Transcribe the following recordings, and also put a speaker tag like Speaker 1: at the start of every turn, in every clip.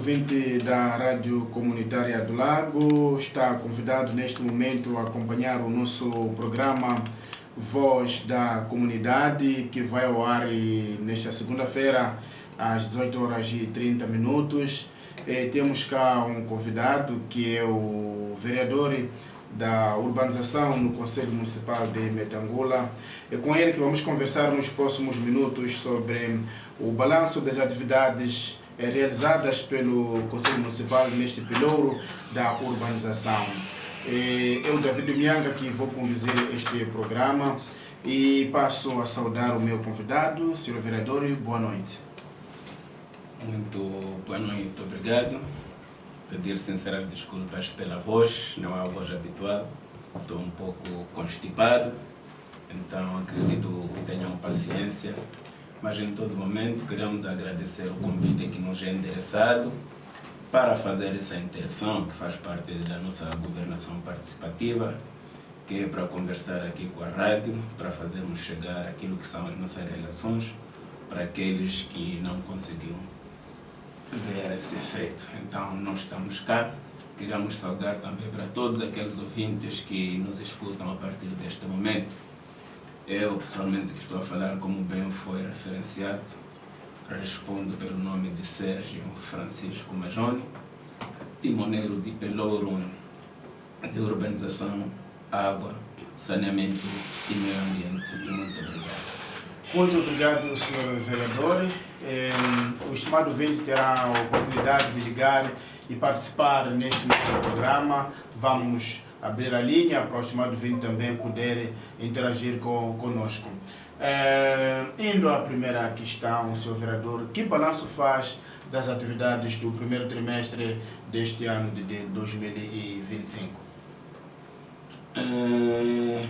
Speaker 1: ouvinte da Rádio Comunitária do Lago, está convidado neste momento a acompanhar o nosso programa Voz da Comunidade, que vai ao ar nesta segunda-feira às 18h30. Temos cá um convidado que é o vereador da urbanização no Conselho Municipal de Metangula. É com ele que vamos conversar nos próximos minutos sobre o balanço das atividades realizadas pelo Conselho Municipal neste pelouro da urbanização. Eu, David Mianga, que vou conduzir este programa e passo a saudar o meu convidado, Sr. Vereador, boa noite.
Speaker 2: Muito boa noite, obrigado. Pedir sinceras desculpas pela voz, não é a voz habitual, estou um pouco constipado, então acredito que tenham paciência, mas em todo momento queremos agradecer o convite que nos é endereçado para fazer essa interação que faz parte da nossa governação participativa, que é para conversar aqui com a rádio, para fazermos chegar aquilo que são as nossas relações para aqueles que não conseguiram ver esse efeito. Então nós estamos cá, queremos saudar também para todos aqueles ouvintes que nos escutam a partir deste momento. Eu pessoalmente que estou a falar, como bem foi referenciado, respondo pelo nome de Sérgio Francisco Majoni, timoneiro de pelouro de urbanização, água, saneamento e meio ambiente. E muito obrigado.
Speaker 1: Muito obrigado, Sr. Vereador. O estimado ouvinte terá a oportunidade de ligar e participar neste nosso programa. Vamos abrir a linha para o estimado ouvinte também poder interagir conosco. Indo à primeira questão, Sr. Vereador, que balanço faz das atividades do primeiro trimestre deste ano de 2025?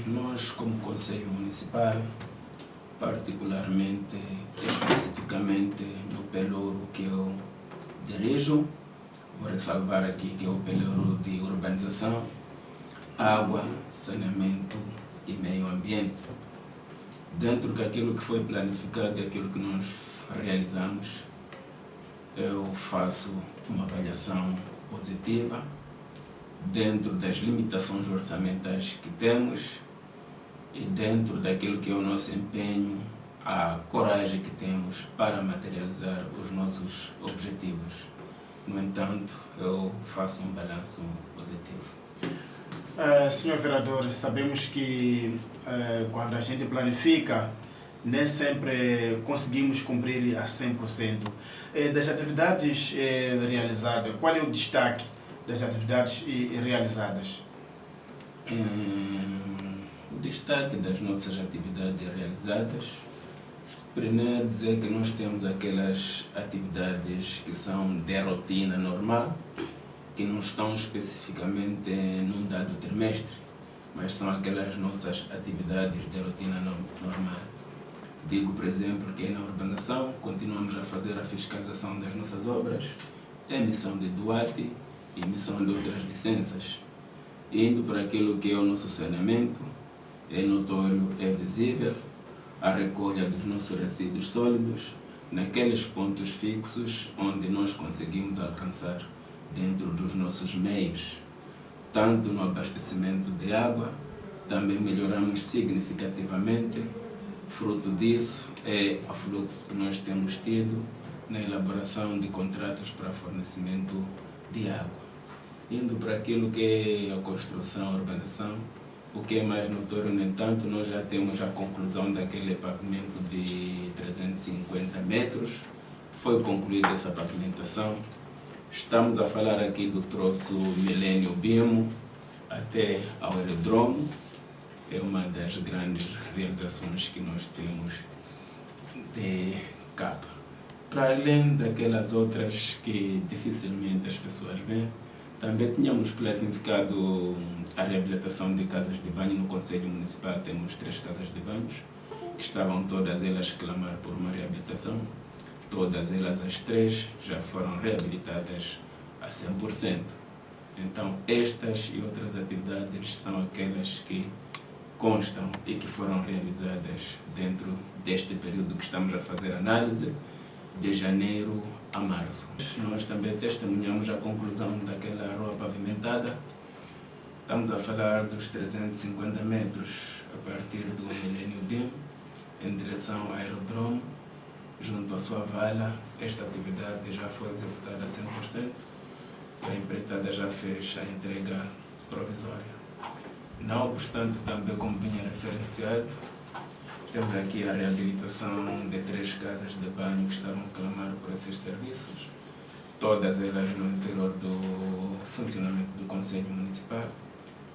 Speaker 2: Nós, como Conselho Municipal, particularmente, especificamente no pelouro que eu dirijo, vou ressalvar aqui que é o pelouro de urbanização, água, saneamento e meio ambiente. Dentro daquilo que foi planificado e aquilo que nós realizamos, eu faço uma avaliação positiva dentro das limitações orçamentais que temos e dentro daquilo que é o nosso empenho, a coragem que temos para materializar os nossos objetivos. No entanto, eu faço um balanço positivo.
Speaker 1: Senhor Vereador, sabemos que quando a gente planifica, nem sempre conseguimos cumprir a 100%. Das atividades realizadas, qual é o destaque das atividades realizadas?
Speaker 2: O destaque das nossas atividades realizadas, primeiro dizer que nós temos aquelas atividades que são de rotina normal, que não estão especificamente num dado trimestre, mas são aquelas nossas atividades de rotina normal. Digo, por exemplo, que na urbanização continuamos a fazer a fiscalização das nossas obras, emissão de DUAT e emissão de outras licenças. Indo para aquilo que é o nosso saneamento, é notório, é visível a recolha dos nossos resíduos sólidos naqueles pontos fixos onde nós conseguimos alcançar dentro dos nossos meios. Tanto no abastecimento de água, também melhoramos significativamente. Fruto disso é o fluxo que nós temos tido na elaboração de contratos para fornecimento de água. Indo para aquilo que é a construção, a urbanização, o que é mais notório, no entanto, nós já temos a conclusão daquele pavimento de 350 metros. Foi concluída essa pavimentação. Estamos a falar aqui do troço Milênio Bimo até ao aerodromo. É uma das grandes realizações que nós temos de capa. Para além daquelas outras que dificilmente as pessoas veem, também tínhamos planificado a reabilitação de casas de banho. No Conselho Municipal temos 3 casas de banho, que estavam todas elas a clamar por uma reabilitação. Todas elas, as 3, já foram reabilitadas a 100%. Então, estas e outras atividades são aquelas que constam e que foram realizadas dentro deste período que estamos a fazer análise, de janeiro a março. Nós também testemunhamos a conclusão daquela rua pavimentada. Estamos a falar dos 350 metros a partir do Millennium Beam, em direção ao aerodromo, junto à sua vala. Esta atividade já foi executada a 100%. A empreitada já fez a entrega provisória. Não obstante, também, como vinha referenciado, temos aqui a reabilitação de 3 casas de banho que estavam a clamar por esses serviços, todas elas no interior do funcionamento do Conselho Municipal.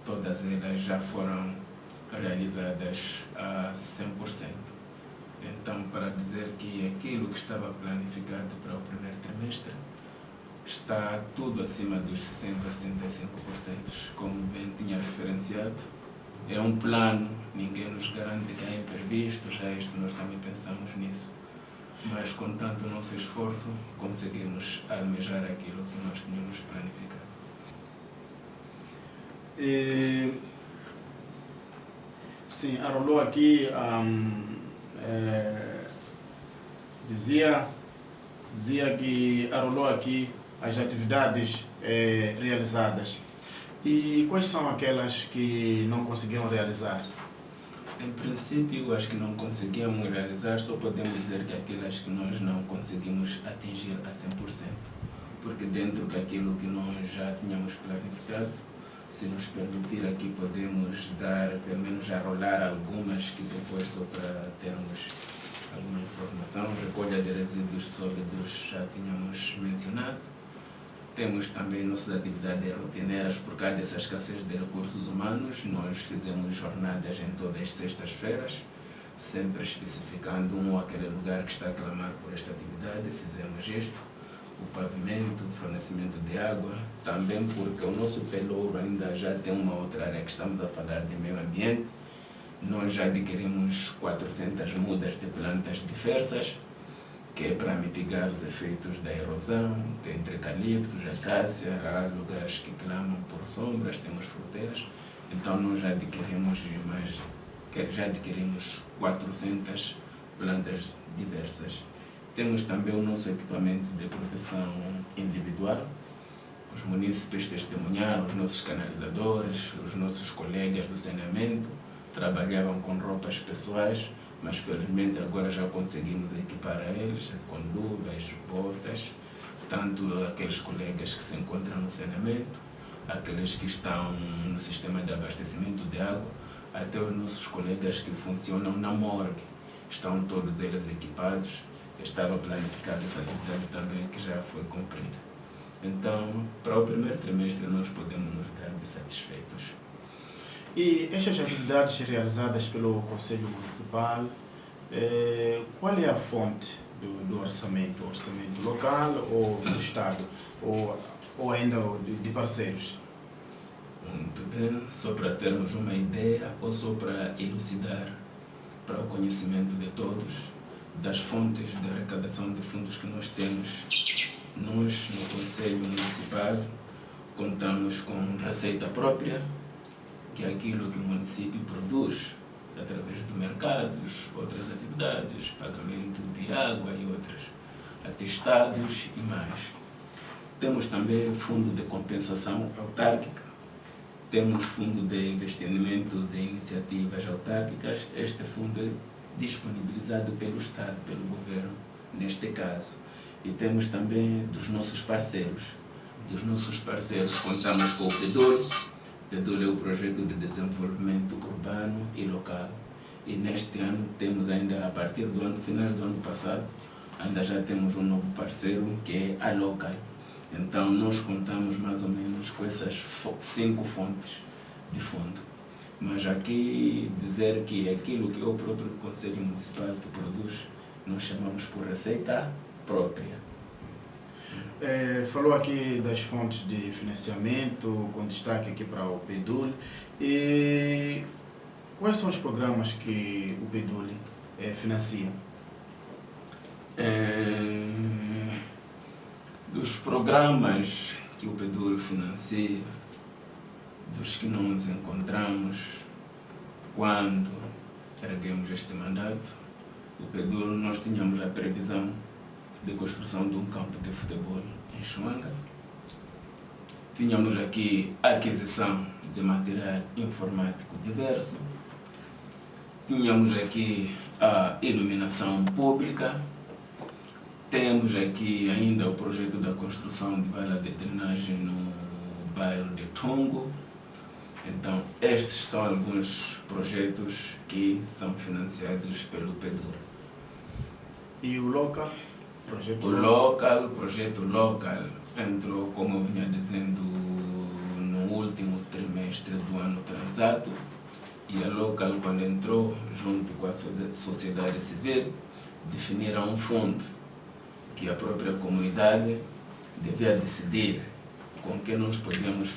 Speaker 2: Todas elas já foram realizadas a 100%. Então, para dizer que aquilo que estava planificado para o primeiro trimestre está tudo acima dos 60% a 75%, como bem tinha referenciado. É um plano, ninguém nos garante que é imprevisto, já isto nós também pensamos nisso. Mas com tanto nosso esforço, conseguimos almejar aquilo que nós tínhamos planificado.
Speaker 1: Sim, arrolou aqui, dizia que arrolou aqui as atividades realizadas. E quais são aquelas que não conseguiram realizar?
Speaker 2: Em princípio, as que não conseguimos realizar, só podemos dizer que aquelas que nós não conseguimos atingir a 100%. Porque dentro daquilo que nós já tínhamos planificado, se nos permitir aqui, podemos dar, pelo menos, arrolar algumas que depois, só para termos alguma informação. Recolha de resíduos sólidos já tínhamos mencionado. Temos também nossas atividades rotineiras por causa dessa escassez de recursos humanos. Nós fizemos jornadas em todas as sextas-feiras, sempre especificando um ou aquele lugar que está a clamar por esta atividade. Fizemos isto, o pavimento, o fornecimento de água, também porque o nosso pelouro ainda já tem uma outra área que estamos a falar de meio ambiente. Nós já adquirimos 400 mudas de plantas diversas, que é para mitigar os efeitos da erosão, entre eucaliptos, acácia, há lugares que clamam por sombras, temos fruteiras. Então nós já adquirimos 400 plantas diversas. Temos também o nosso equipamento de proteção individual. Os munícipes testemunharam, os nossos canalizadores, os nossos colegas do saneamento trabalhavam com roupas pessoais, mas felizmente agora já conseguimos equipar a eles com luvas, botas, tanto aqueles colegas que se encontram no saneamento, aqueles que estão no sistema de abastecimento de água, até os nossos colegas que funcionam na morgue, estão todos eles equipados. Estava planificada essa atividade também, que já foi cumprida. Então, para o primeiro trimestre, nós podemos nos dar de satisfeitos.
Speaker 1: E estas atividades realizadas pelo Conselho Municipal, qual é a fonte do orçamento? Orçamento local ou do Estado? Ou ainda de parceiros?
Speaker 2: Muito bem, só para termos uma ideia ou só para elucidar para o conhecimento de todos das fontes de arrecadação de fundos que nós temos. Nós, no Conselho Municipal, contamos com receita própria, que é aquilo que o município produz através do mercados, outras atividades, pagamento de água e outras, atestados e mais. Temos também o fundo de compensação autárquica, temos fundo de investimento de iniciativas autárquicas. Este fundo é disponibilizado pelo Estado, pelo governo, neste caso. E temos também dos nossos parceiros. Dos nossos parceiros contamos com o PEDUL. O PEDUL é o Projeto de Desenvolvimento Urbano e Local. E neste ano temos ainda, a partir do ano, finais do ano passado, ainda já temos um novo parceiro, que é a Local. Então nós contamos mais ou menos com essas 5 fontes de fundo. Mas aqui dizer que aquilo que é o próprio Conselho Municipal que produz, nós chamamos por receita própria.
Speaker 1: Falou aqui das fontes de financiamento, com destaque aqui para o PEDUL. E quais são os programas que o PEDUL financia?
Speaker 2: Dos programas que o PEDUL financia, dos que nos encontramos quando erguemos este mandato, o PEDUL nós tínhamos a previsão de construção de um campo de futebol em Chuanga. Tínhamos aqui a aquisição de material informático diverso. Tínhamos aqui a iluminação pública. Temos aqui ainda o projeto da construção de vala de drenagem no bairro de Tungo. Então, estes são alguns projetos que são financiados pelo PEDUR.
Speaker 1: E o local?
Speaker 2: O projeto local entrou, como eu vinha dizendo, no último trimestre do ano transato, e a local, quando entrou, junto com a sociedade civil, definiram um fundo que a própria comunidade devia decidir com que nós podemos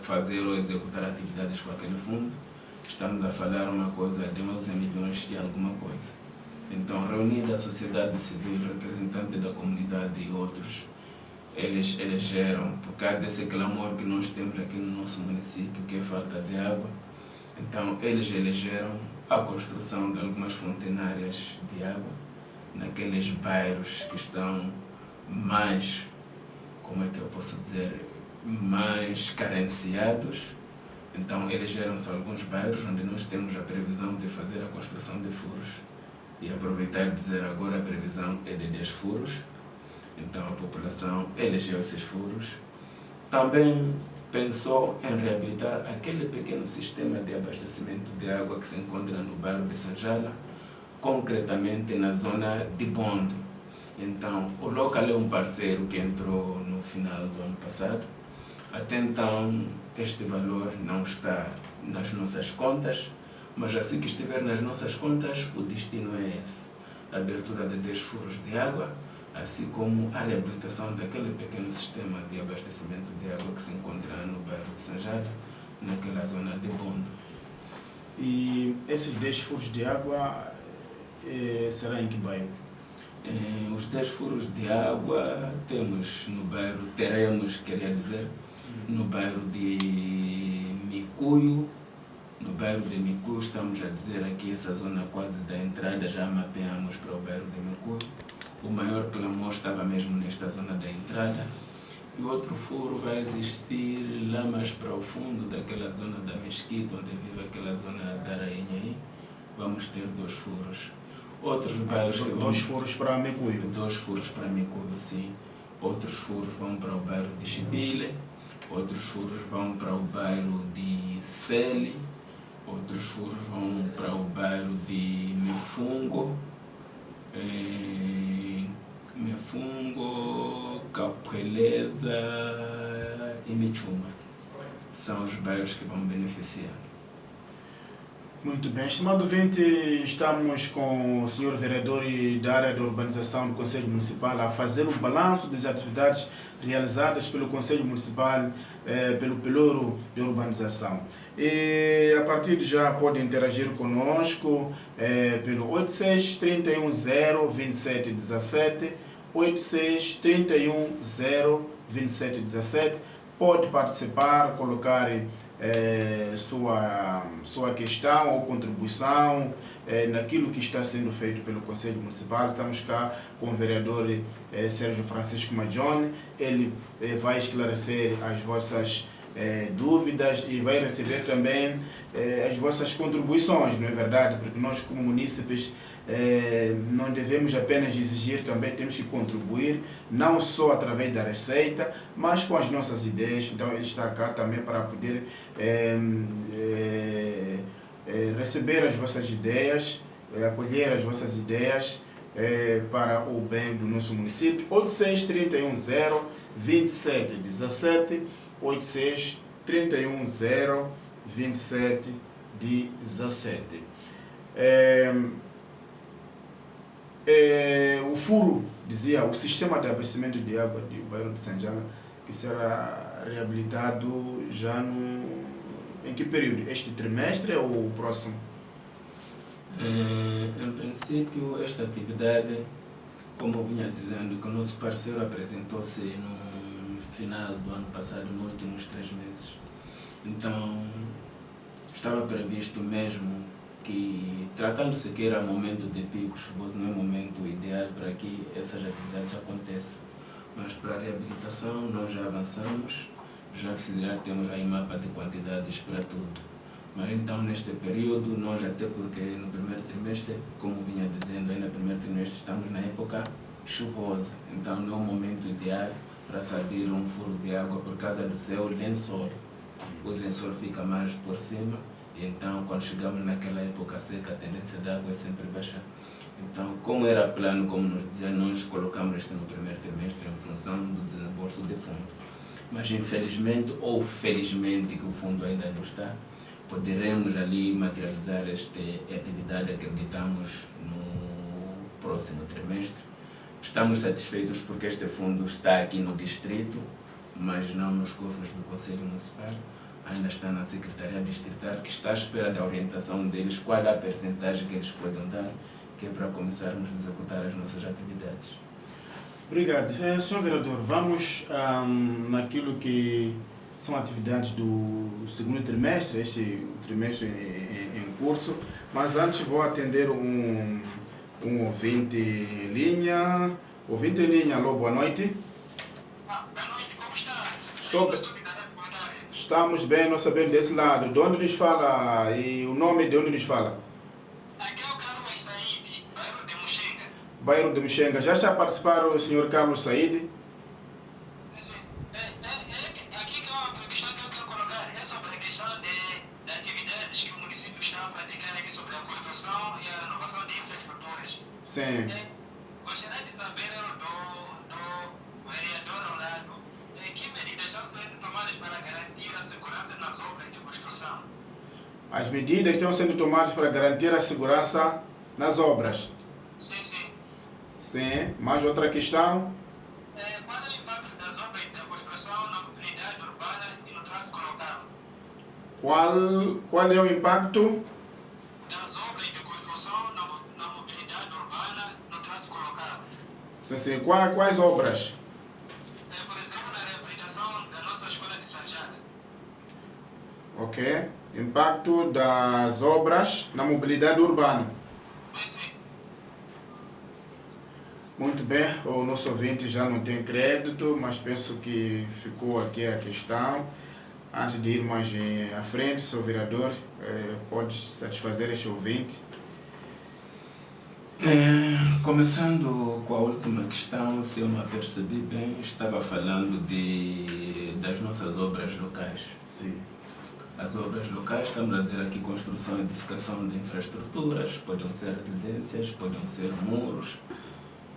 Speaker 2: fazer ou executar atividades com aquele fundo. Estamos a falar uma coisa de 11 milhões e alguma coisa. Então, reunida a sociedade civil, representante da comunidade e outros, eles elegeram, por causa desse clamor que nós temos aqui no nosso município, que é falta de água, então eles elegeram a construção de algumas fontenárias de água naqueles bairros que estão mais, como é que eu posso dizer, mais carenciados. Então elegeram-se alguns bairros onde nós temos a previsão de fazer a construção de furos. E aproveitar e dizer agora a previsão é de 10 furos. Então a população elegeu esses furos. Também pensou em reabilitar aquele pequeno sistema de abastecimento de água que se encontra no bairro de Sanjala, concretamente na zona de Bondo. Então, o local é um parceiro que entrou no final do ano passado. Até então, este valor não está nas nossas contas, mas assim que estiver nas nossas contas, o destino é esse. A abertura de 10 furos de água, assim como a reabilitação daquele pequeno sistema de abastecimento de água que se encontra no bairro de Sanjala, naquela zona de Bondo.
Speaker 1: E esses 10 furos de água será em que bairro?
Speaker 2: Os 10 furos de água teremos, queria dizer, no bairro de Micuio. No bairro de Micuio, estamos a dizer aqui, essa zona quase da entrada, já mapeamos para o bairro de Micuio. O maior clamor estava mesmo nesta zona da entrada. E outro furo vai existir lá mais para o fundo daquela zona da Mesquita, onde vive aquela zona da Rainha aí. Vamos ter 2 furos. Outros bairros que vão...
Speaker 1: 2 furos para Micuio?
Speaker 2: 2 furos para Micuio, sim. Outros furos vão para o bairro de Chibile. Outros furos vão para o bairro de Sele. Outros furos vão para o bairro de Mifungo. Mifungo, Capoeleza e Michuma. São os bairros que vão beneficiar.
Speaker 1: Muito bem. Estimado ouvinte, estamos com o senhor vereador da área de urbanização do Conselho Municipal a fazer o balanço das atividades realizadas pelo Conselho Municipal, pelo Pelouro de Urbanização. E a partir de já pode interagir conosco pelo 86 310 2717, 86 310 2717. Pode participar, colocar sua questão ou contribuição naquilo que está sendo feito pelo Conselho Municipal. Estamos cá com o vereador Sérgio Francisco Majone. Ele vai esclarecer as vossas dúvidas e vai receber também as vossas contribuições, não é verdade? Porque nós, como munícipes, não devemos apenas exigir, também temos que contribuir, não só através da receita, mas com as nossas ideias. Então ele está cá também para poder receber as vossas ideias, acolher as vossas ideias para o bem do nosso município. 86 310 2717, 86 310 2717. O furo, dizia, o sistema de abastecimento de água do bairro de Sanjala, que será reabilitado já em que período? Este trimestre ou o próximo?
Speaker 2: Em princípio, esta atividade, como eu vinha dizendo, que o nosso parceiro apresentou-se no final do ano passado, nos últimos 3 meses. Então, estava previsto mesmo que, tratando-se que era momento de pico chuvoso, não é momento ideal para que essas atividades aconteçam. Mas para a reabilitação nós já avançamos, já temos aí mapa de quantidades para tudo. Mas então neste período, nós até porque no primeiro trimestre, como vinha dizendo, aí no primeiro trimestre estamos na época chuvosa, então não é o momento ideal para saber um furo de água por causa do seu lençol. O lençol fica mais por cima, e então quando chegamos naquela época seca, a tendência da água é sempre baixar. Então, como era plano, como nos dizia, nós colocamos isto no primeiro trimestre em função do desembolso de fundo. Mas infelizmente ou felizmente que o fundo ainda não está, poderemos ali materializar esta atividade, acreditamos, no próximo trimestre. Estamos satisfeitos porque este fundo está aqui no distrito, mas não nos cofres do Conselho Municipal, ainda está na Secretaria Distrital, que está à espera da orientação deles, qual é a percentagem que eles podem dar, que é para começarmos a executar as nossas atividades.
Speaker 1: Obrigado. Senhor Vereador, vamos naquilo que são atividades do segundo trimestre, este trimestre em curso, mas antes vou atender um ouvinte em linha. Ouvinte em linha, alô, boa noite.
Speaker 3: Boa noite, como está?
Speaker 1: Estamos bem, nós sabemos desse lado. De onde nos fala e o nome de onde nos fala?
Speaker 3: Aqui é o Carlos Said, bairro de Muxenga.
Speaker 1: Bairro de Muxenga. Já está a participar o senhor Carlos Said?
Speaker 3: Aqui que é uma questão que eu quero colocar é sobre a questão de atividades que o município está a praticar aqui sobre a construção e a renovação de infraestruturas.
Speaker 1: Sim.
Speaker 3: Gostaria de saber do vereador ao lado que medidas estão sendo tomadas para garantir a segurança nas obras de construção.
Speaker 1: As medidas estão sendo tomadas para garantir a segurança nas obras.
Speaker 3: Sim, sim.
Speaker 1: Sim. Mais outra questão?
Speaker 3: Qual é o impacto das obras de construção na mobilidade urbana e no tráfego local?
Speaker 1: Qual é o impacto
Speaker 3: Das obras de construção na mobilidade urbana e no tráfego local?
Speaker 1: Sim. Quais obras?
Speaker 3: Por exemplo, na reabilitação da nossa escola de Sanjara.
Speaker 1: Ok. Impacto das obras na mobilidade urbana.
Speaker 3: Sim.
Speaker 1: Muito bem, o nosso ouvinte já não tem crédito, mas penso que ficou aqui a questão. Antes de irmos à frente, senhor vereador, pode satisfazer este ouvinte?
Speaker 2: Começando com a última questão, se eu me apercebi bem, estava falando das nossas obras locais.
Speaker 1: Sim.
Speaker 2: As obras locais, estamos a dizer aqui construção e edificação de infraestruturas, podem ser residências, podem ser muros.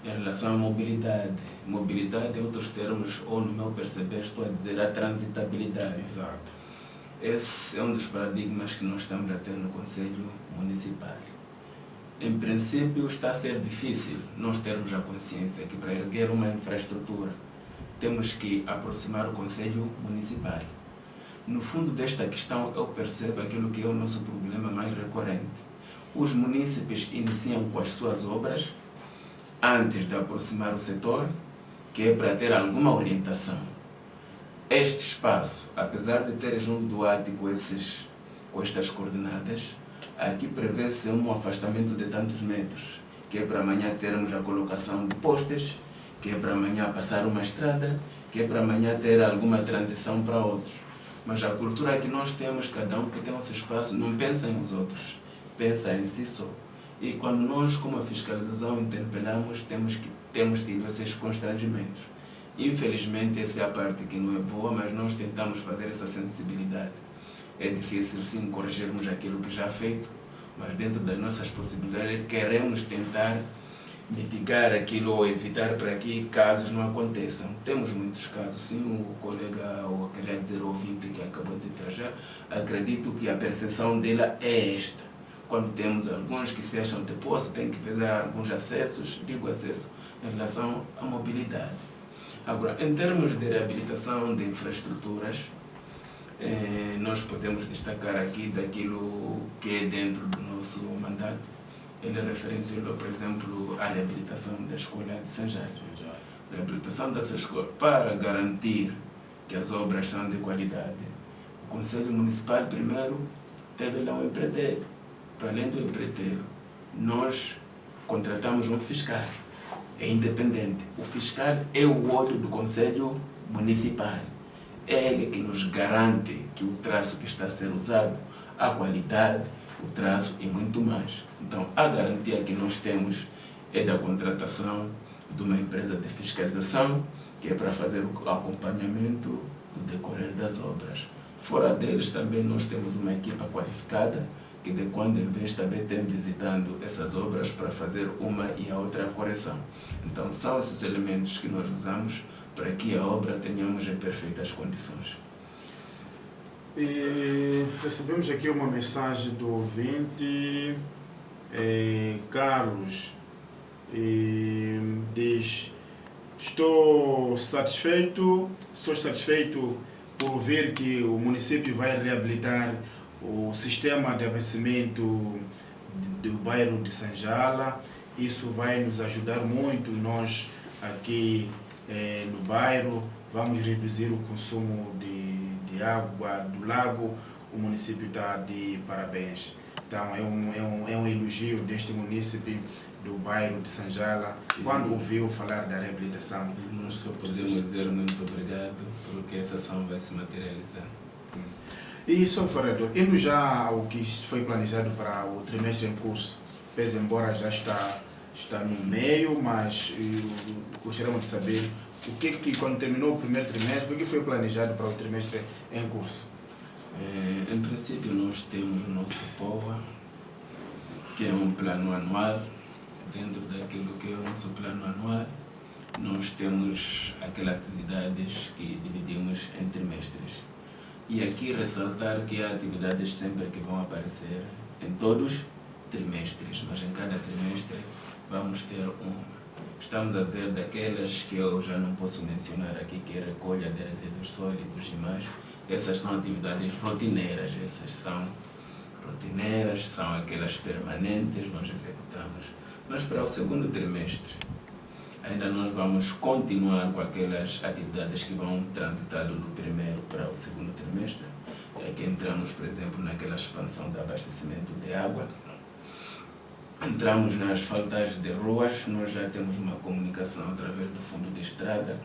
Speaker 2: Em relação à mobilidade, mobilidade em outros termos, ou no meu perceber, estou a dizer a transitabilidade.
Speaker 1: Exato.
Speaker 2: Esse é um dos paradigmas que nós estamos a ter no Conselho Municipal. Em princípio, está a ser difícil nós termos a consciência que para erguer uma infraestrutura temos que aproximar o Conselho Municipal. No fundo desta questão, eu percebo aquilo que é o nosso problema mais recorrente. Os munícipes iniciam com as suas obras antes de aproximar o setor, que é para ter alguma orientação. Este espaço, apesar de ter junto do ATI com estas coordenadas, aqui prevê-se um afastamento de tantos metros, que é para amanhã termos a colocação de postes, que é para amanhã passar uma estrada, que é para amanhã ter alguma transição para outros. Mas a cultura que nós temos, cada um que tem o seu espaço, não pensa em os outros, pensa em si só. E quando nós, como a fiscalização, interpelamos, temos tido esses constrangimentos. Infelizmente, essa é a parte que não é boa, mas nós tentamos fazer essa sensibilidade. É difícil, sim, corrigirmos aquilo que já é feito, mas dentro das nossas possibilidades, queremos tentar mitigar aquilo ou evitar para que casos não aconteçam. Temos muitos casos, sim, o colega, ou queria dizer o ouvinte que acabou de trazer, acredito que a percepção dela é esta. Quando temos alguns que se acham de posse, tem que fazer alguns acessos, digo acesso, em relação à mobilidade. Agora, em termos de reabilitação de infraestruturas, nós podemos destacar aqui daquilo que é dentro do nosso mandato. Ele referenciou, por exemplo, a reabilitação da escola de Sanjara. Reabilitação dessa escola para garantir que as obras são de qualidade. O Conselho Municipal, primeiro, teve lá um empreiteiro. para além do empreiteiro, nós contratamos um fiscal, é independente. O fiscal é o outro do Conselho Municipal. É ele que nos garante que o traço que está a ser usado, a qualidade, o traço e muito mais. Então, a garantia que nós temos é da contratação de uma empresa de fiscalização, que é para fazer o acompanhamento do decorrer das obras. Fora deles, também nós temos uma equipa qualificada, que de quando em vez também tem visitando essas obras para fazer uma e a outra correção. Então, são esses elementos que nós usamos para que a obra tenhamos em perfeitas condições.
Speaker 1: E recebemos aqui uma mensagem do ouvinte, Carlos, diz: estou satisfeito por ver que o município vai reabilitar o sistema de abastecimento do bairro de Sanjala. Isso vai nos ajudar muito. Nós aqui no bairro vamos reduzir o consumo de água do lago. O município está de parabéns. Então é um elogio deste município do bairro de Sanjala quando ouviu falar da reabilitação.
Speaker 2: Nós só podemos dizer muito obrigado, porque essa ação vai se materializar.
Speaker 1: E, Sr. Vereador, indo já ao que foi planejado para o trimestre em curso, pese embora já está no meio, mas gostaríamos de saber quando terminou o primeiro trimestre, o que foi planejado para o trimestre em curso?
Speaker 2: Em princípio, nós temos o nosso POA, que é um plano anual. Dentro daquilo que é o nosso plano anual, nós temos aquelas atividades que dividimos em trimestres. E aqui ressaltar que há atividades sempre que vão aparecer em todos os trimestres, mas em cada trimestre vamos ter uma. Estamos a dizer daquelas que eu já não posso mencionar aqui, que é recolha de resíduos sólidos e mais. Essas são atividades rotineiras, são aquelas permanentes, nós executamos. Mas para o segundo trimestre, ainda nós vamos continuar com aquelas atividades que vão transitando do primeiro para o segundo trimestre. É que entramos, por exemplo, naquela expansão do abastecimento de água. Entramos nas asfaltagens de ruas, nós já temos uma comunicação através do fundo de estrada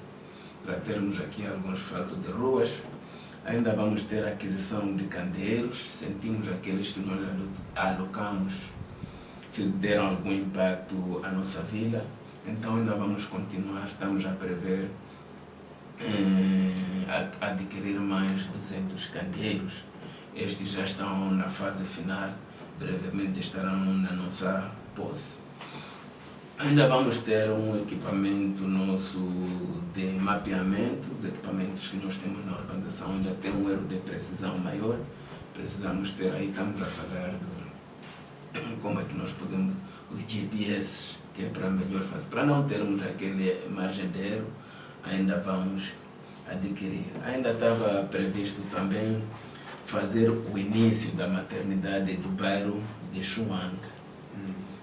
Speaker 2: para termos aqui alguns asfaltos de ruas. Ainda vamos ter a aquisição de candeeiros, sentimos aqueles que nós alocamos, deram algum impacto à nossa vila, então ainda vamos continuar, estamos a prever adquirir mais 200 candeeiros. Estes já estão na fase final, brevemente estarão na nossa posse. Ainda vamos ter um equipamento nosso de mapeamento, os equipamentos que nós temos na organização ainda tem um erro de precisão maior, precisamos ter, aí estamos a falar como é que nós podemos, os GPS, que é para melhor fazer, para não termos aquele margem de erro, ainda vamos adquirir. Ainda estava previsto também fazer o início da maternidade do bairro de Chuanga,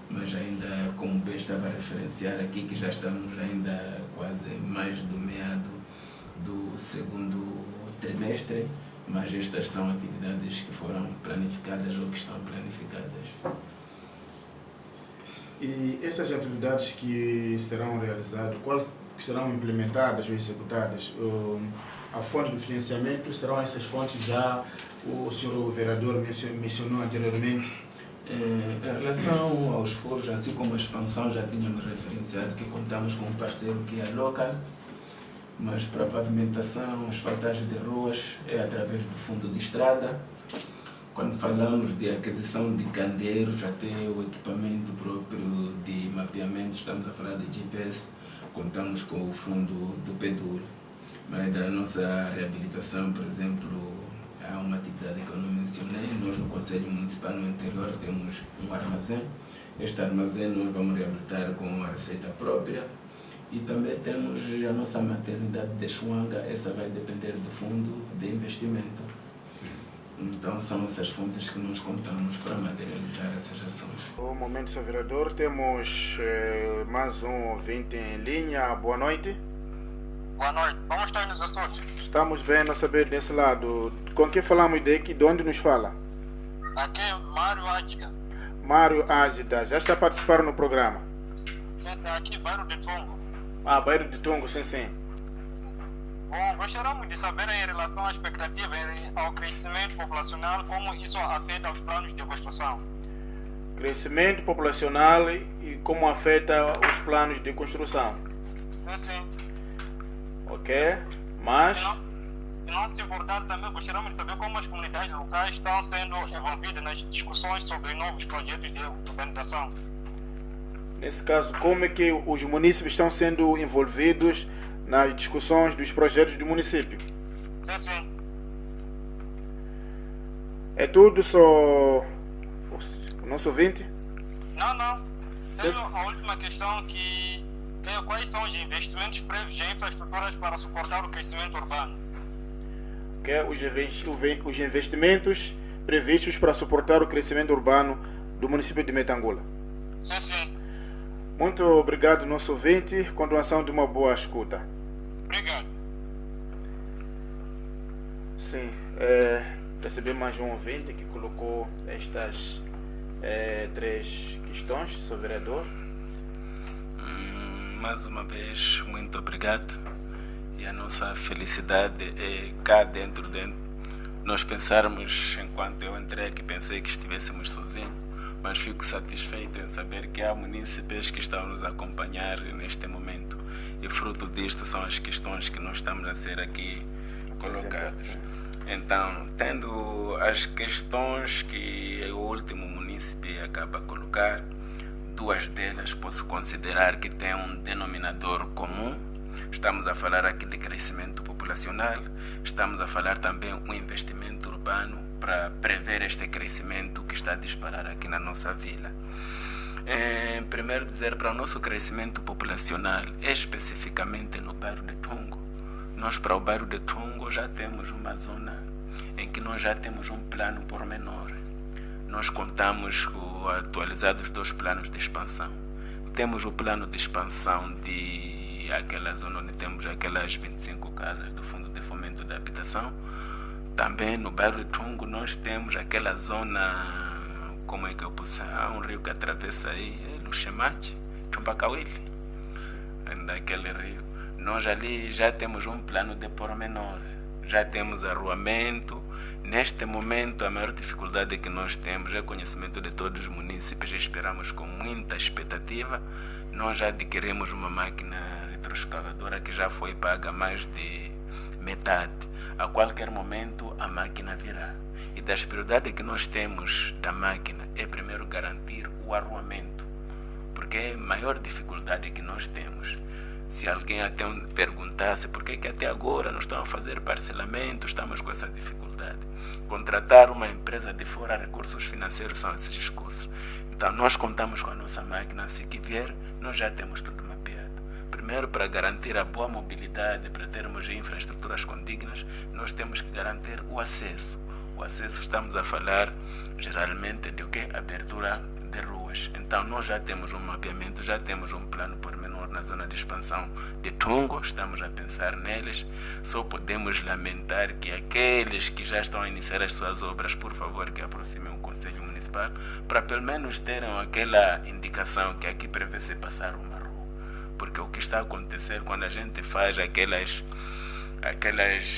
Speaker 2: mas ainda, como bem estava a referenciar aqui, que já estamos ainda quase mais do meado do segundo trimestre, mas estas são atividades que foram planificadas ou que estão planificadas.
Speaker 1: E essas atividades que serão realizadas, quais serão implementadas ou executadas? A fonte do financiamento, serão essas fontes já o senhor vereador mencionou anteriormente?
Speaker 2: Em relação aos furos, assim como a expansão, já tínhamos referenciado que contamos com um parceiro que é local, mas para a pavimentação, asfaltagem de ruas é através do fundo de estrada. Quando falamos de aquisição de candeeiros, até o equipamento próprio de mapeamento, estamos a falar de GPS, contamos com o fundo do PEDUR. Mas da nossa reabilitação, por exemplo, há uma atividade que eu não mencionei, nós no Conselho Municipal no interior temos um armazém. Este armazém nós vamos reabilitar com a receita própria. E também temos a nossa maternidade de Chuanga, essa vai depender do fundo de investimento. Sim. Então são essas fontes que nós contamos para materializar essas ações.
Speaker 1: No momento, Sr. Vereador, temos mais um ouvinte em linha. Boa noite.
Speaker 3: Boa noite. Como estão nos estudos?
Speaker 1: Estamos bem a saber desse lado. Com quem falamos de onde nos fala?
Speaker 3: Aqui é Mário Ática.
Speaker 1: Mário Ágida, já está a participar no programa?
Speaker 3: Está aqui, bairro de Tungo.
Speaker 1: Bairro de Tungo, sim.
Speaker 3: Bom, gostaríamos de saber em relação à expectativa ao crescimento populacional, como isso afeta os planos de construção.
Speaker 1: Crescimento populacional e como afeta os planos de construção.
Speaker 3: Sim.
Speaker 1: Ok, mas...
Speaker 3: E não se importar também, gostaríamos de saber como as comunidades locais estão sendo envolvidas nas discussões sobre novos projetos de urbanização.
Speaker 1: Nesse caso, como é que os municípios estão sendo envolvidos nas discussões dos projetos do município?
Speaker 3: Sim.
Speaker 1: É tudo só o nosso ouvinte?
Speaker 3: Não. Tenho a última questão que é quais são os investimentos prévios em infraestruturas para suportar o crescimento urbano?
Speaker 1: Os investimentos previstos para suportar o crescimento urbano do município de Metangula.
Speaker 3: Sim.
Speaker 1: Muito obrigado, nosso ouvinte. Continuação de uma boa escuta.
Speaker 3: Obrigado.
Speaker 1: Sim, recebi mais um ouvinte que colocou estas 3 questões sobre o vereador.
Speaker 2: Mais uma vez, muito obrigado. E a nossa felicidade é cá dentro. Nós pensarmos, enquanto eu entrei aqui, pensei que estivéssemos sozinhos, mas fico satisfeito em saber que há munícipes que estão nos acompanhar neste momento. E fruto disto são as questões que nós estamos a ser aqui colocados. Então, tendo as questões que o último munícipe acaba de colocar, 2 delas posso considerar que têm um denominador comum. Estamos a falar aqui de crescimento populacional, estamos a falar também um investimento urbano para prever este crescimento que está a disparar aqui na nossa vila. Primeiro dizer, para o nosso crescimento populacional, especificamente no bairro de Tungo, nós para o bairro de Tungo já temos uma zona em que nós já temos um plano pormenor. Nós contamos com atualizados 2 planos de expansão. Temos o plano de expansão de aquela zona onde temos aquelas 25 casas do Fundo de Fomento da Habitação. Também no bairro de Tungo nós temos aquela zona, como é que eu posso... Há um rio que atravessa aí, Luxemate, Tumbacauile, daquele rio. Nós ali já temos um plano de pormenor, já temos arruamento. Neste momento a maior dificuldade que nós temos é o conhecimento de todos os munícipes. Esperamos com muita expectativa. Nós já adquirimos uma máquina retroescavadora que já foi paga mais de metade. A qualquer momento a máquina virá. E das prioridades que nós temos da máquina é primeiro garantir o arruamento, porque é a maior dificuldade que nós temos. Se alguém até perguntasse por que até agora não estão a fazer parcelamento, estamos com essa dificuldade. Contratar uma empresa de fora, recursos financeiros são esses discursos. Então nós contamos com a nossa máquina, assim que vier, nós já temos tudo mapeado. Primeiro, para garantir a boa mobilidade, para termos infraestruturas condignas, nós temos que garantir o acesso. O acesso estamos a falar geralmente de abertura de ruas. Então nós já temos um mapeamento, já temos um plano pormenor na zona de expansão de Tungo, estamos a pensar neles. Só podemos lamentar que aqueles que já estão a iniciar as suas obras, por favor, que aproximem o Conselho Municipal, para pelo menos terem aquela indicação que aqui prevê-se passar uma rua. Porque o que está a acontecer quando a gente faz aquelas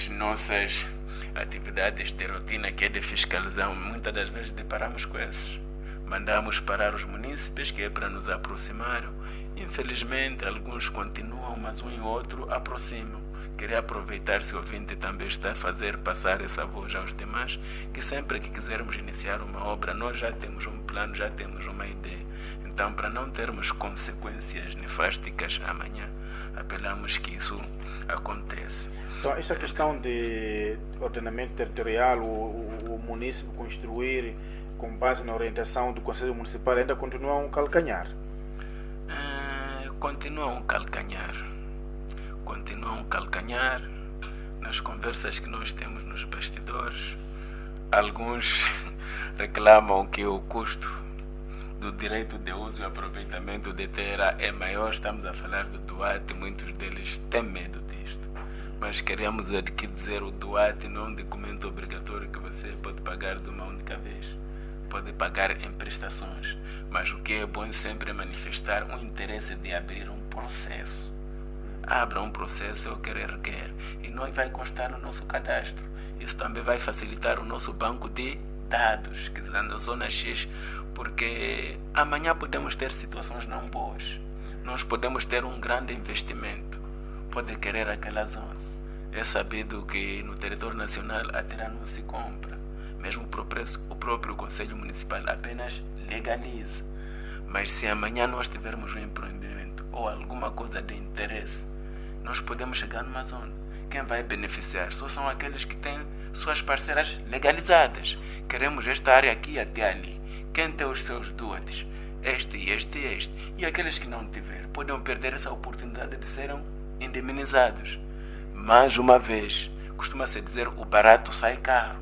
Speaker 2: nossas atividades de rotina que é de fiscalização, muitas das vezes deparamos com esses. Mandamos parar os munícipes, que é para nos aproximar. Infelizmente, alguns continuam, mas um e outro aproximam. Queria aproveitar, se o ouvinte também está a fazer passar essa voz aos demais, que sempre que quisermos iniciar uma obra, nós já temos um plano, já temos uma ideia. Então, para não termos consequências nefásticas amanhã, apelamos que isso aconteça.
Speaker 1: Então, essa questão de ordenamento territorial, o município construir com base na orientação do Conselho Municipal ainda continua um calcanhar?
Speaker 2: Continua um calcanhar nas conversas que nós temos nos bastidores. Alguns reclamam que o custo do direito de uso e aproveitamento de terra é maior. Estamos a falar do DOAT, muitos deles têm medo disto. Mas queremos aqui dizer, o DOAT não é um documento obrigatório que você pode pagar de uma única vez. pode pagar em prestações. Mas o que é bom é sempre manifestar um interesse de abrir um processo. Abra um processo, eu quero quer, e não vai constar no nosso cadastro. Isso também vai facilitar o nosso banco de dados, que está na zona X, porque amanhã podemos ter situações não boas. Nós podemos ter um grande investimento, pode querer aquela zona. É sabido que no território nacional a terra não se compra. Mesmo o próprio Conselho Municipal apenas legaliza. Mas se amanhã nós tivermos um empreendimento ou alguma coisa de interesse, nós podemos chegar numa zona. Quem vai beneficiar só são aqueles que têm suas parcelas legalizadas. Queremos esta área aqui até ali. Quem tem os seus duades, este e este e este. E aqueles que não tiver, podem perder essa oportunidade de serem indemnizados. Mais uma vez, costuma-se dizer o barato sai caro.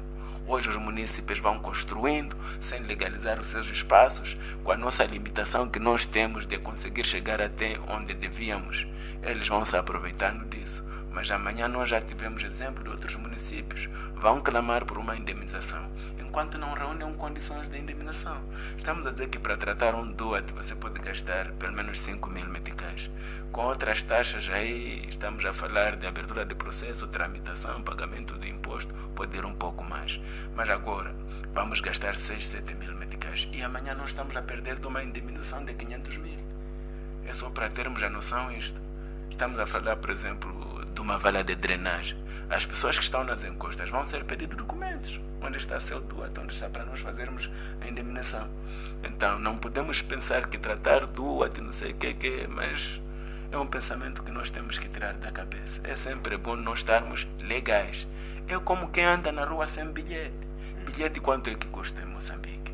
Speaker 2: Hoje os munícipes vão construindo sem legalizar os seus espaços, com a nossa limitação que nós temos de conseguir chegar até onde devíamos. Eles vão se aproveitando disso. Mas amanhã nós já tivemos exemplo de outros municípios. Vão clamar por uma indemnização, enquanto não reúnem condições de indemnização. Estamos a dizer que para tratar um duat você pode gastar pelo menos 5.000 meticais. Com outras taxas aí, estamos a falar de abertura de processo, tramitação, pagamento do imposto, pode ir um pouco mais. Mas agora, vamos gastar 6.000, 7.000 meticais. E amanhã nós estamos a perder de uma indemnização de 500.000. É só para termos a noção isto. Estamos a falar, por exemplo, de uma vala de drenagem. As pessoas que estão nas encostas vão ser pedidos documentos. Onde está seu duat, onde está para nós fazermos a indemnização. Então, não podemos pensar que tratar duat, não sei o que, mas é um pensamento que nós temos que tirar da cabeça. É sempre bom nós estarmos legais. É como quem anda na rua sem bilhete. Bilhete quanto é que custa em Moçambique?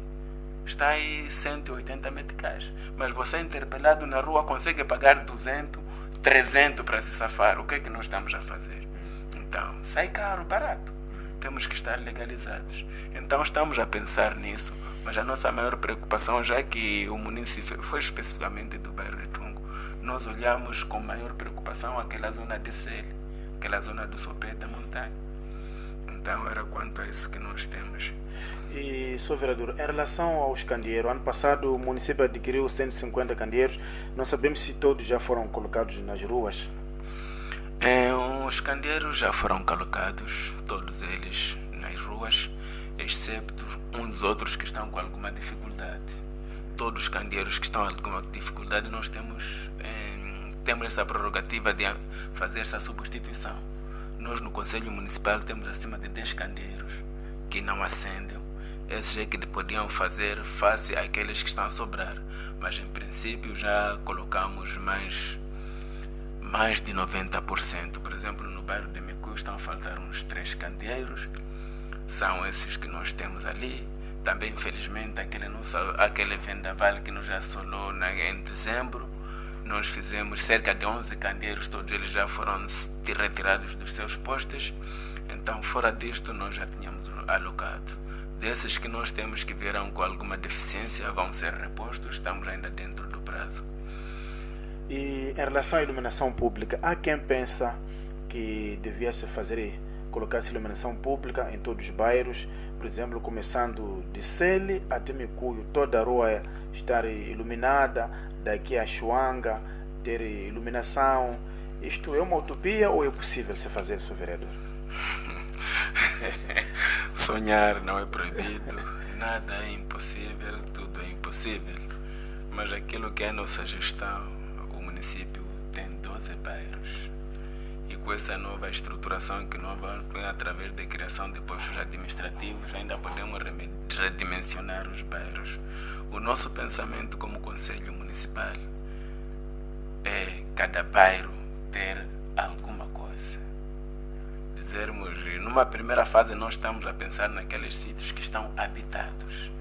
Speaker 2: Está aí 180 meticais. Mas você interpelado na rua consegue pagar 200, 300 para se safar. O que é que nós estamos a fazer? Então, sai caro, barato. Temos que estar legalizados. Então, estamos a pensar nisso. Mas a nossa maior preocupação, já que o município foi especificamente do bairro de Tungo, nós olhamos com maior preocupação aquela zona de Sele, aquela zona do sopé da montanha. Então, era quanto a isso que nós temos.
Speaker 1: E, Sr. Vereador, em relação aos candeeiros, ano passado o município adquiriu 150 candeeiros. Não sabemos se todos já foram colocados nas ruas.
Speaker 2: Os candeeiros já foram colocados, todos eles nas ruas, excepto uns outros que estão com alguma dificuldade. Todos os candeeiros que estão com alguma dificuldade, nós temos essa prerrogativa de fazer essa substituição. Nós no Conselho Municipal temos acima de 10 candeeiros que não acendem. Esses é que podiam fazer face àqueles que estão a sobrar. Mas em princípio já colocamos mais de 90%. Por exemplo, no bairro de Micu estão a faltar uns 3 candeeiros. São esses que nós temos ali. Também, infelizmente, aquele vendaval que nos assolou em dezembro, nós fizemos cerca de 11 candeeiros, todos eles já foram retirados dos seus postos. Então, fora disto, nós já tínhamos alocado. Desses que nós temos que vieram com alguma deficiência, vão ser repostos, estamos ainda dentro do prazo.
Speaker 1: E em relação à iluminação pública, há quem pensa que devia se colocar-se iluminação pública em todos os bairros, por exemplo, começando de Sele até Micuio, toda a rua estar iluminada, daqui a Chuanga ter iluminação. Isto é uma utopia ou é possível se fazer, Sr. Vereador?
Speaker 2: Sonhar não é proibido, nada é impossível, tudo é impossível. Mas aquilo que é a nossa gestão, o município tem 12 bairros. E com essa nova estruturação que nós vamos ter através da criação de postos administrativos, ainda podemos redimensionar os bairros. O nosso pensamento como Conselho Municipal é cada bairro ter alguma coisa. Dizermos, numa primeira fase nós estamos a pensar naqueles sítios que estão habitados.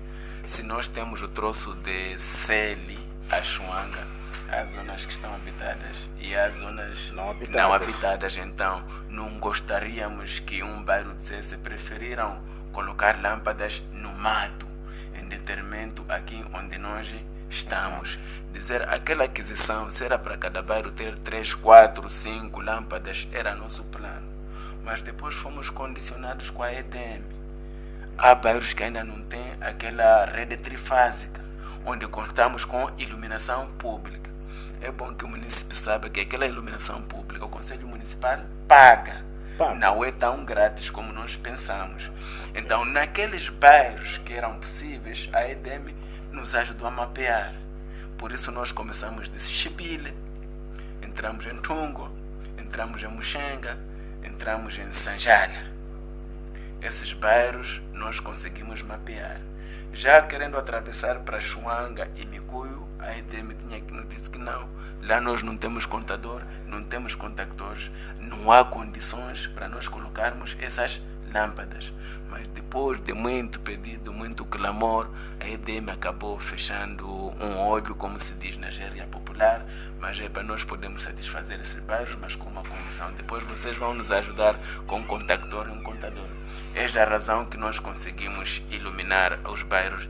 Speaker 2: Se nós temos o troço de Sele a Chuanga, há zonas que estão habitadas e há zonas não habitadas. Então, não gostaríamos que um bairro dissesse preferiram colocar lâmpadas no mato, em detrimento aqui onde nós estamos. Dizer aquela aquisição, se era para cada bairro ter 3, 4, 5 lâmpadas, era nosso plano. Mas depois fomos condicionados com a EDM. Há bairros que ainda não têm aquela rede trifásica, onde contamos com iluminação pública. É bom que o município saiba que aquela iluminação pública, o Conselho Municipal paga. Não é tão grátis como nós pensamos. Então, naqueles bairros que eram possíveis, a EDM nos ajudou a mapear. Por isso nós começamos de Chipile, entramos em Tungo, entramos em Muxenga, entramos em Sanjala. Esses bairros nós conseguimos mapear. Já querendo atravessar para Chuanga e Mikuyu, a EDM nos disse que não. Lá nós não temos contador, não temos contactores, não há condições para nós colocarmos essas lâmpadas. Mas depois de muito pedido, muito clamor, a EDM acabou fechando um olho, como se diz na gíria popular, mas é para nós podermos satisfazer esses bairros, mas com uma condição. Depois vocês vão nos ajudar com um contactor e um contador. Esta é a razão que nós conseguimos iluminar os bairros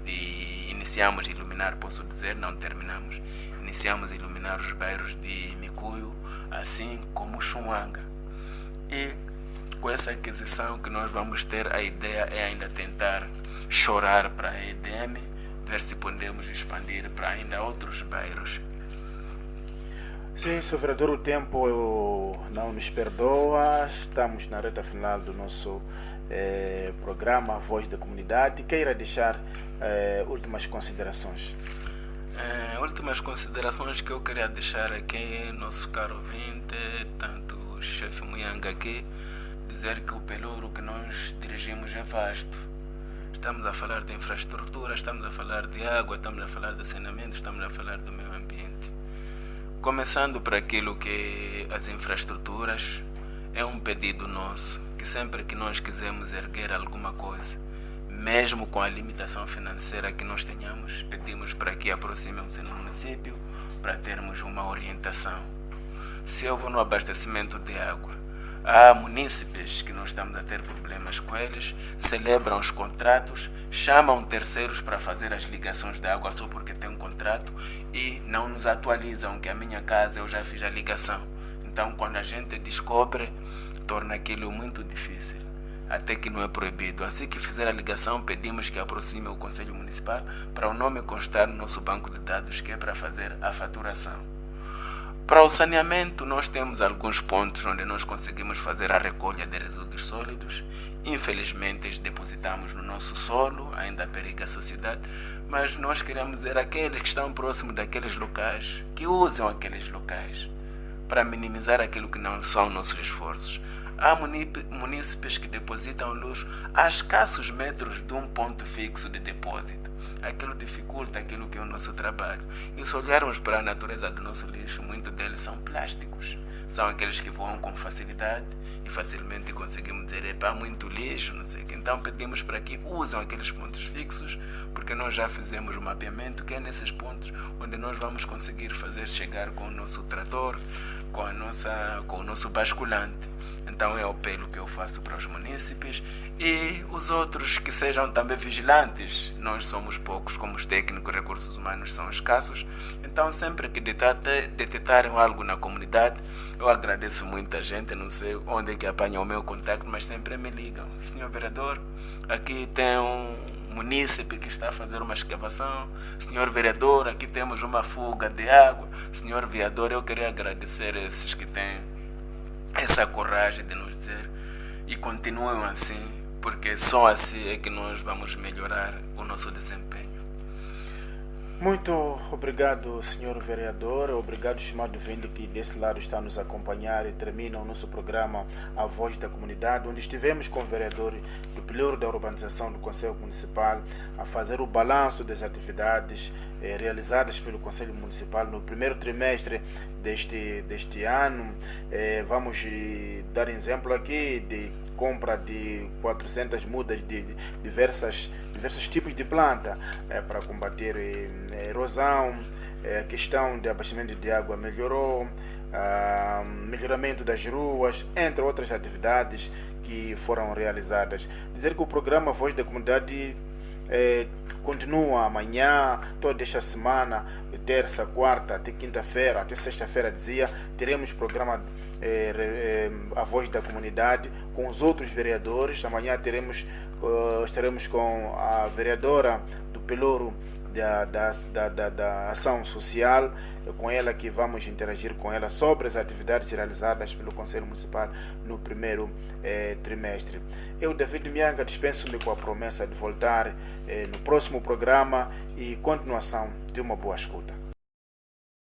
Speaker 2: Iniciamos a iluminar, posso dizer, não terminamos. Iniciamos a iluminar os bairros de Mikuyu, assim como Chuanga. E com essa aquisição que nós vamos ter, a ideia é ainda tentar chorar para a EDM, ver se podemos expandir para ainda outros bairros.
Speaker 1: Sim, Sr. Vereador, o tempo não nos perdoa. Estamos na reta final do nosso programa Voz da Comunidade. Queira deixar últimas considerações.
Speaker 2: Últimas considerações que eu queria deixar aqui, nosso caro ouvinte, tanto o chefe Muyanga aqui, dizer que o pelouro que nós dirigimos é vasto. Estamos a falar de infraestrutura, estamos a falar de água, estamos a falar de saneamento, estamos a falar do meio ambiente. Começando por aquilo que as infraestruturas, é um pedido nosso, que sempre que nós quisermos erguer alguma coisa, mesmo com a limitação financeira que nós tenhamos, pedimos para que aproximem-se no município para termos uma orientação. Se eu vou no abastecimento de água, há munícipes que nós estamos a ter problemas com eles, celebram os contratos, chamam terceiros para fazer as ligações de água só porque tem um contrato e não nos atualizam que a minha casa eu já fiz a ligação. Então, quando a gente descobre, torna aquilo muito difícil. Até que não é proibido. Assim que fizer a ligação, pedimos que aproxime o Conselho Municipal para o nome constar no nosso banco de dados, que é para fazer a faturação. Para o saneamento, nós temos alguns pontos onde nós conseguimos fazer a recolha de resíduos sólidos. Infelizmente, eles depositamos no nosso solo, ainda periga a sociedade, mas nós queremos dizer aqueles que estão próximos daqueles locais, que usam aqueles locais, para minimizar aquilo que não são nossos esforços. Há munícipes que depositam luz a escassos metros de um ponto fixo de depósito. Aquilo dificulta aquilo que é o nosso trabalho. E se olharmos para a natureza do nosso lixo, muitos deles são plásticos. São aqueles que voam com facilidade e facilmente conseguimos dizer, há muito lixo, não sei o que. Então pedimos para que usem aqueles pontos fixos, porque nós já fizemos o mapeamento, que é nesses pontos onde nós vamos conseguir fazer chegar com o nosso trator, com o nosso basculante. Então é o apelo que eu faço para os munícipes e os outros que sejam também vigilantes. Nós somos poucos, como os técnicos, recursos humanos são escassos. Então sempre que detectarem algo na comunidade, eu agradeço muita gente, não sei onde é que apanham o meu contato, mas sempre me ligam. Senhor vereador, aqui tem um munícipe que está a fazer uma escavação. Senhor vereador, aqui temos uma fuga de água. Senhor vereador, eu queria agradecer a esses que têm essa coragem de nos dizer e continuem assim, porque só assim é que nós vamos melhorar o nosso desempenho.
Speaker 1: Muito obrigado, senhor vereador. Obrigado, estimado ouvinte, que desse lado está a nos acompanhar e termina o nosso programa A Voz da Comunidade, onde estivemos com o vereador do pelouro da urbanização do Conselho Municipal a fazer o balanço das atividades realizadas pelo Conselho Municipal no primeiro trimestre deste ano. Vamos dar exemplo aqui de compra de 400 mudas de diversos tipos de planta para combater erosão, a questão de abastecimento de água melhorou, melhoramento das ruas, entre outras atividades que foram realizadas. Dizer que o programa Voz da Comunidade continua amanhã, toda esta semana, terça, quarta, até quinta-feira, até sexta-feira, teremos programa a voz da comunidade, com os outros vereadores. Amanhã estaremos com a vereadora do Pelouro da Ação Social, com ela que vamos interagir com ela sobre as atividades realizadas pelo Conselho Municipal no primeiro trimestre. Eu, David Mianga, dispenso-me com a promessa de voltar no próximo programa e continuação de uma boa escuta.